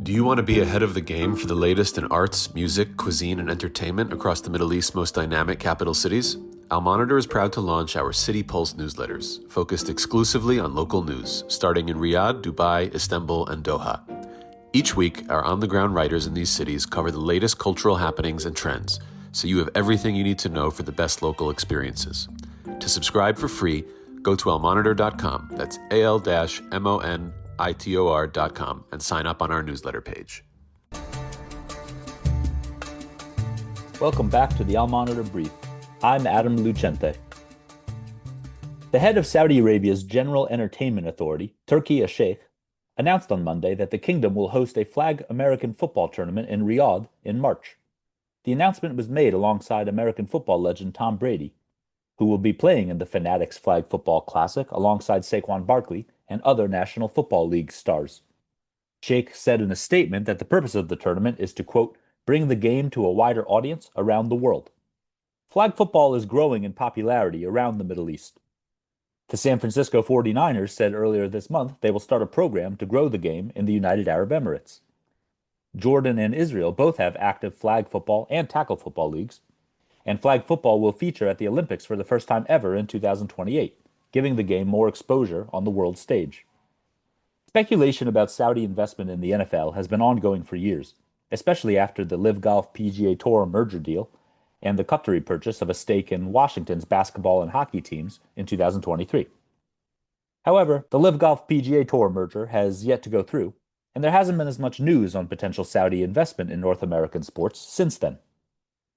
Do you want to be ahead of the game for the latest in arts, music, cuisine, and entertainment across the Middle East's most dynamic capital cities? Al Monitor is proud to launch our City Pulse newsletters, focused exclusively on local news, starting in Riyadh, Dubai, Istanbul, and Doha. Each week, our on-the-ground writers in these cities cover the latest cultural happenings and trends, so you have everything you need to know for the best local experiences. To subscribe for free, go to almonitor.com, that's al-monitor.com, and sign up on our newsletter page. Welcome back to the Al Monitor Brief. I'm Adam Lucente. The head of Saudi Arabia's General Entertainment Authority, Turki Al-Sheikh, announced on Monday that the kingdom will host a flag American football tournament in Riyadh in March. The announcement was made alongside American football legend Tom Brady, who will be playing in the Fanatics Flag Football Classic alongside Saquon Barkley and other National Football League stars. Sheikh said in a statement that the purpose of the tournament is to, quote, bring the game to a wider audience around the world. Flag football is growing in popularity around the Middle East. The San Francisco 49ers said earlier this month they will start a program to grow the game in the United Arab Emirates. Jordan and Israel both have active flag football and tackle football leagues, and flag football will feature at the Olympics for the first time ever in 2028, giving the game more exposure on the world stage. Speculation about Saudi investment in the NFL has been ongoing for years, especially after the LIV Golf PGA Tour merger deal and the Qatari purchase of a stake in Washington's basketball and hockey teams in 2023. However, the LIV Golf PGA Tour merger has yet to go through, and there hasn't been as much news on potential Saudi investment in North American sports since then.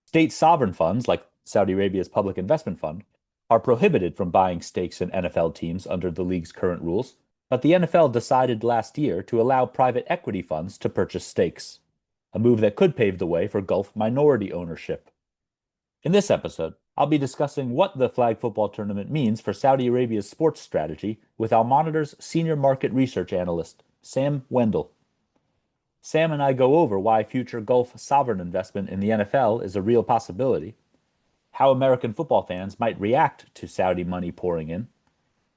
State sovereign funds, like Saudi Arabia's Public Investment Fund, are prohibited from buying stakes in NFL teams under the league's current rules, but the NFL decided last year to allow private equity funds to purchase stakes, a move that could pave the way for Gulf minority ownership. In this episode, I'll be discussing what the flag football tournament means for Saudi Arabia's sports strategy with Al Monitor's senior market research analyst, Sam Wendell. Sam and I go over why future Gulf sovereign investment in the NFL is a real possibility, how American football fans might react to Saudi money pouring in,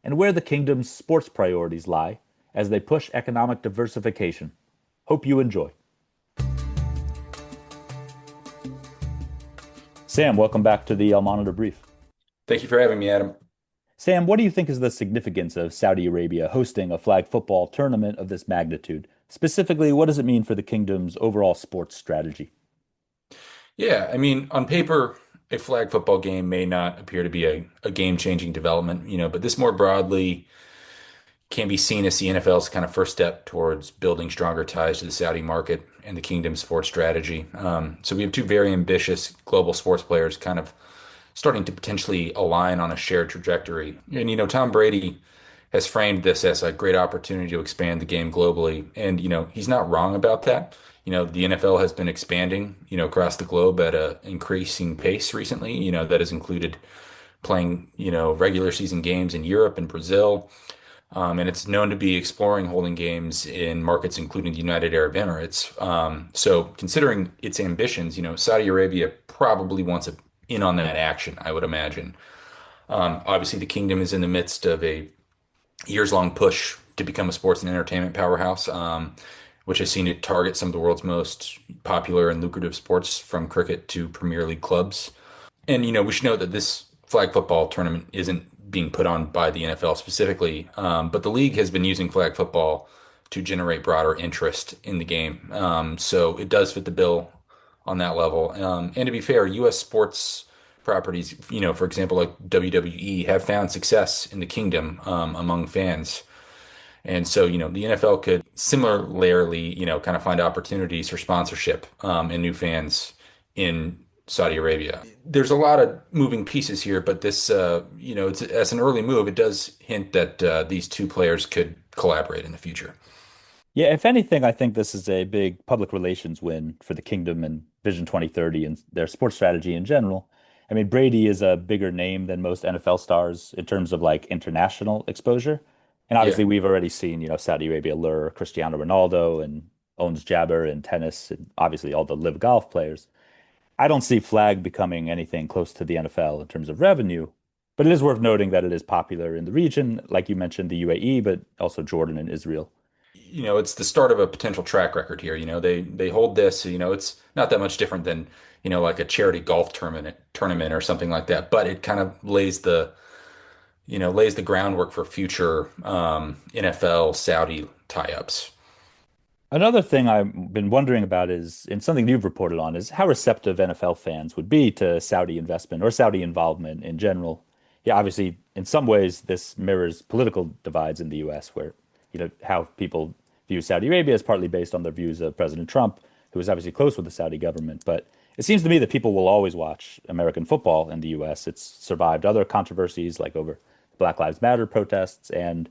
and where the kingdom's sports priorities lie as they push economic diversification. Hope you enjoy. Sam, welcome back to the Al Monitor Brief. Thank you for having me, Adam. Sam, what do you think is the significance of Saudi Arabia hosting a flag football tournament of this magnitude? Specifically, what does it mean for the kingdom's overall sports strategy? Yeah, I mean, on paper, a flag football game may not appear to be a game-changing development, but this more broadly can be seen as the NFL's kind of first step towards building stronger ties to the Saudi market and the kingdom's sports strategy. So we have two very ambitious global sports players kind of starting to potentially align on a shared trajectory. And, Tom Brady has framed this as a great opportunity to expand the game globally. And, he's not wrong about that. The NFL has been expanding, across the globe at an increasing pace recently, that has included playing, regular season games in Europe and Brazil. And it's known to be exploring holding games in markets including the United Arab Emirates. So considering its ambitions, Saudi Arabia probably wants in on that action, I would imagine. Obviously, the kingdom is in the midst of a years-long push to become a sports and entertainment powerhouse, which has seen it target some of the world's most popular and lucrative sports, from cricket to Premier League clubs. And, we should note that this flag football tournament isn't being put on by the NFL specifically, but the league has been using flag football to generate broader interest in the game. So it does fit the bill on that level. And to be fair, U.S. sports properties, for example, like WWE, have found success in the kingdom among fans. And so, the NFL could similarly, kind of find opportunities for sponsorship and new fans in Saudi Arabia. There's a lot of moving pieces here, but this, it's as an early move, it does hint that these two players could collaborate in the future. Yeah, if anything, I think this is a big public relations win for the kingdom and Vision 2030 and their sports strategy in general. I mean, Brady is a bigger name than most NFL stars in terms of like international exposure. And obviously, Yeah. we've already seen, Saudi Arabia lure Cristiano Ronaldo and owns Jabber in tennis, and obviously all the LIV Golf players. I don't see flag becoming anything close to the NFL in terms of revenue, but it is worth noting that it is popular in the region, like you mentioned, the UAE, but also Jordan and Israel. it's the start of a potential track record here. They hold this, it's not that much different than, like a charity golf tournament or something like that, but it kind of lays the groundwork for future NFL Saudi tie-ups. Another thing I've been wondering about is, and something you've reported on, is how receptive NFL fans would be to Saudi investment or Saudi involvement in general. Yeah, obviously, in some ways, this mirrors political divides in the U.S., where, how people view Saudi Arabia is partly based on their views of President Trump, who is obviously close with the Saudi government. But it seems to me that people will always watch American football in the U.S. It's survived other controversies like over Black Lives Matter protests, and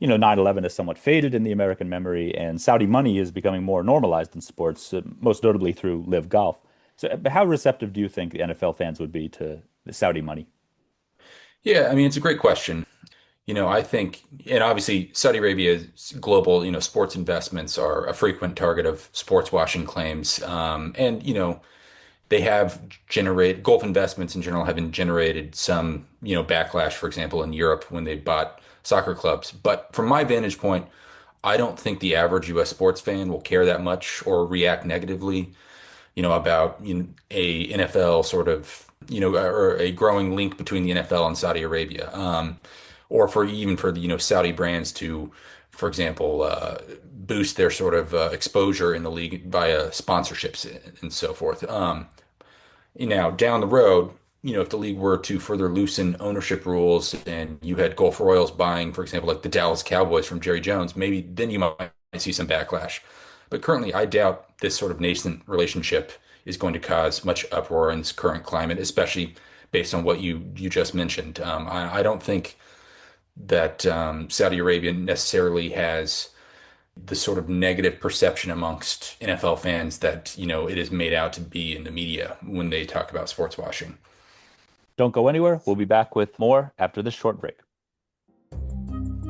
9/11 is somewhat faded in the American memory, and Saudi money is becoming more normalized in sports, most notably through Live Golf. So, how receptive do you think the NFL fans would be to the Saudi money? Yeah, I mean, it's a great question. I think, and obviously Saudi Arabia's global, sports investments are a frequent target of sports washing claims. And, they have generated golf investments in general have been generated some, backlash, for example, in Europe when they bought soccer clubs. But from my vantage point, I don't think the average US sports fan will care that much or react negatively, about a NFL sort of, or a growing link between the NFL and Saudi Arabia, or for the Saudi brands to, for example, boost their sort of exposure in the league via sponsorships and so forth. Now down the road, if the league were to further loosen ownership rules and you had Gulf Royals buying, for example, like the Dallas Cowboys from Jerry Jones, maybe then you might see some backlash. But currently, I doubt this sort of nascent relationship is going to cause much uproar in this current climate, especially based on what you just mentioned. I don't think that Saudi Arabia necessarily has the sort of negative perception amongst NFL fans that, it is made out to be in the media when they talk about sports washing. Don't go anywhere. We'll be back with more after this short break.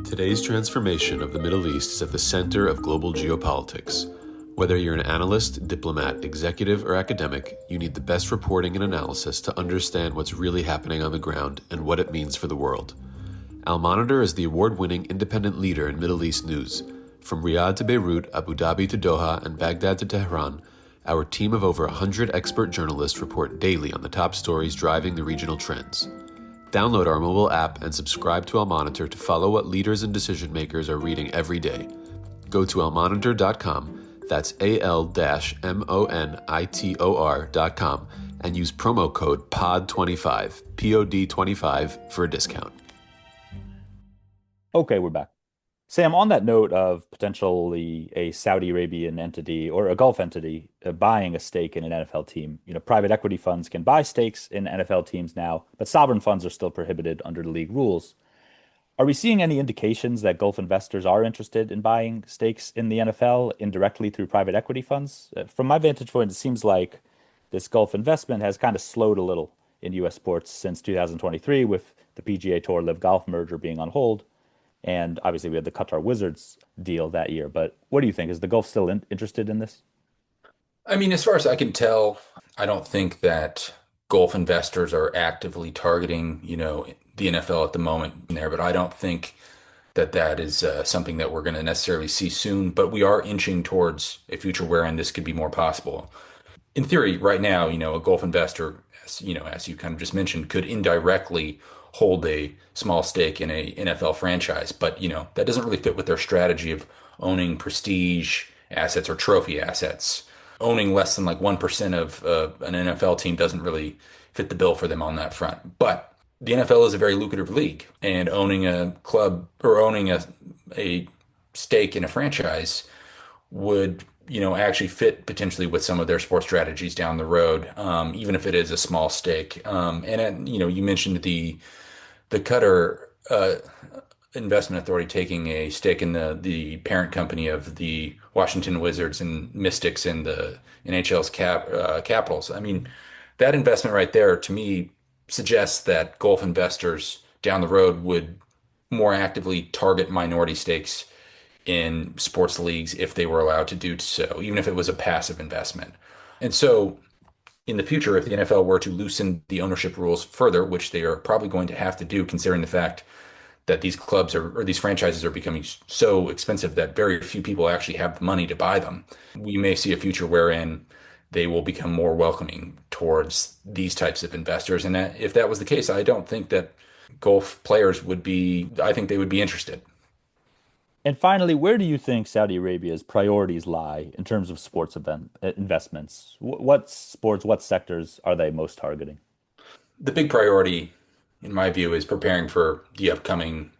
Today's transformation of the Middle East is at the center of global geopolitics. Whether you're an analyst, diplomat, executive, or academic, you need the best reporting and analysis to understand what's really happening on the ground and what it means for the world. Al Monitor is the award-winning independent leader in Middle East news. From Riyadh to Beirut, Abu Dhabi to Doha, and Baghdad to Tehran, our team of over 100 expert journalists report daily on the top stories driving the regional trends. Download our mobile app and subscribe to Al Monitor to follow what leaders and decision makers are reading every day. Go to almonitor.com, that's AL-MONITOR.com, and use promo code POD25, POD25 for a discount. Okay, we're back. Sam, on that note of potentially a Saudi Arabian entity or a Gulf entity buying a stake in an NFL team, private equity funds can buy stakes in NFL teams now, but sovereign funds are still prohibited under the league rules. Are we seeing any indications that Gulf investors are interested in buying stakes in the NFL indirectly through private equity funds? From my vantage point, it seems like this Gulf investment has kind of slowed a little in U.S. sports since 2023 with the PGA Tour Live Golf merger being on hold. And obviously, we had the Qatar Wizards deal that year. But what do you think? Is the Gulf still interested in this? I mean, as far as I can tell, I don't think that golf investors are actively targeting, the NFL at the moment there, but I don't think that that is something that we're going to necessarily see soon. But we are inching towards a future wherein this could be more possible. In theory, right now, a golf investor, as you kind of just mentioned, could indirectly hold a small stake in a NFL franchise, but that doesn't really fit with their strategy of owning prestige assets or trophy assets. Owning less than like 1% of an NFL team doesn't really fit the bill for them on that front. But the NFL is a very lucrative league, and owning a club or owning a stake in a franchise would, actually fit potentially with some of their sports strategies down the road, even if it is a small stake. You mentioned the Qatar Investment Authority taking a stake in the parent company of the Washington Wizards and Mystics and the NHL's Capitals. I mean, that investment right there to me suggests that golf investors down the road would more actively target minority stakes in sports leagues if they were allowed to do so, even if it was a passive investment. And so in the future, if the NFL were to loosen the ownership rules further, which they are probably going to have to do, considering the fact that these clubs are, or these franchises are becoming so expensive that very few people actually have the money to buy them. We may see a future wherein they will become more welcoming towards these types of investors. And if that was the case, I don't think that golf players would be, I think they would be interested. And finally, where do you think Saudi Arabia's priorities lie in terms of sports investments? What sports, what sectors are they most targeting? The big priority, in my view, is preparing for the upcoming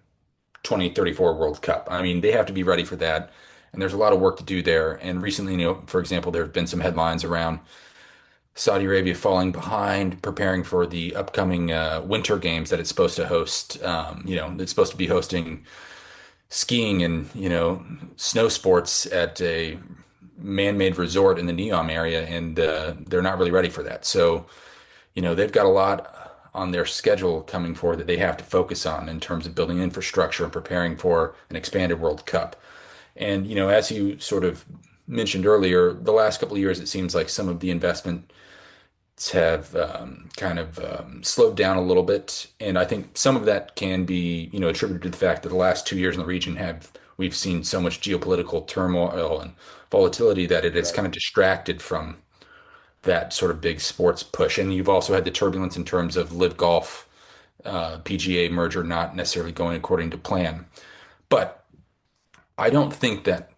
2034 World Cup. I mean, they have to be ready for that. And there's a lot of work to do there. And recently, for example, there have been some headlines around Saudi Arabia falling behind, preparing for the upcoming winter games that it's supposed to host. It's supposed to be hosting skiing and, snow sports at a man-made resort in the Neom area, and they're not really ready for that. So, they've got a lot on their schedule coming forward that they have to focus on in terms of building infrastructure and preparing for an expanded World Cup. And, as you sort of mentioned earlier, the last couple of years, it seems like some of the investment have kind of slowed down a little bit, and I think some of that can be, attributed to the fact that the last 2 years in the region we've seen so much geopolitical turmoil and volatility that it has Right. kind of distracted from that sort of big sports push. And you've also had the turbulence in terms of Live Golf, PGA merger not necessarily going according to plan. But I don't think that,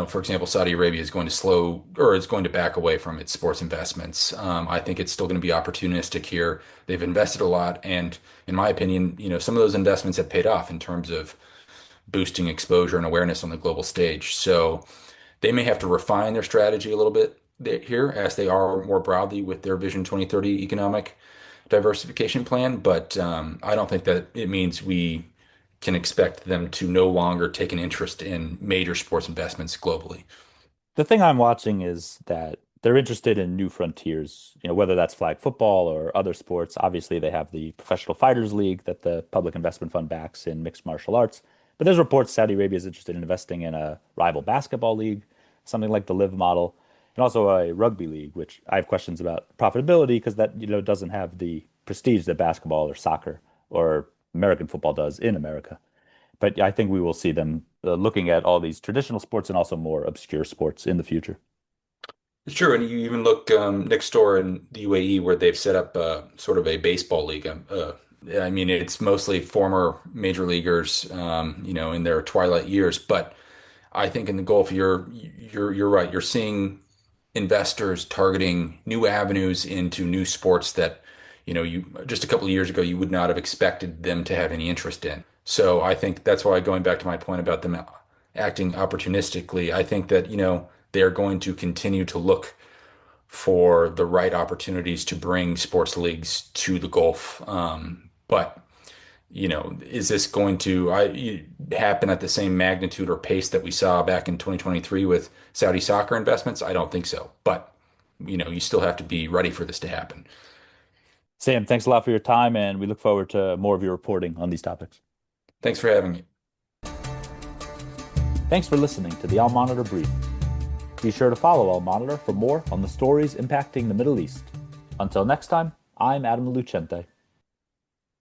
for example, Saudi Arabia is going to slow or is going to back away from its sports investments. I think it's still going to be opportunistic here. They've invested a lot, and in my opinion, some of those investments have paid off in terms of boosting exposure and awareness on the global stage. So they may have to refine their strategy a little bit here as they are more broadly with their Vision 2030 economic diversification plan. But I don't think that it means we can expect them to no longer take an interest in major sports investments globally. The thing I'm watching is that they're interested in new frontiers, whether that's flag football or other sports. Obviously, they have the Professional Fighters League that the Public Investment Fund backs in mixed martial arts. But there's reports Saudi Arabia is interested in investing in a rival basketball league, something like the Live model, and also a rugby league, which I have questions about profitability because that, doesn't have the prestige that basketball or soccer or American football does in America. But yeah, I think we will see them looking at all these traditional sports and also more obscure sports in the future. It's true, and you even look next door in the UAE where they've set up sort of a baseball league. I mean, it's mostly former major leaguers, in their twilight years. But I think in the Gulf, you're right. You're seeing investors targeting new avenues into new sports that, you just a couple of years ago you would not have expected them to have any interest in. So I think that's why, going back to my point about them acting opportunistically, I think that, they're going to continue to look for the right opportunities to bring sports leagues to the Gulf. But is this going to happen at the same magnitude or pace that we saw back in 2023 with Saudi soccer investments? I don't think so. But, you still have to be ready for this to happen. Sam, thanks a lot for your time, and we look forward to more of your reporting on these topics. Thanks for having me. Thanks for listening to the Al Monitor Brief. Be sure to follow Al Monitor for more on the stories impacting the Middle East. Until next time, I'm Adam Lucente.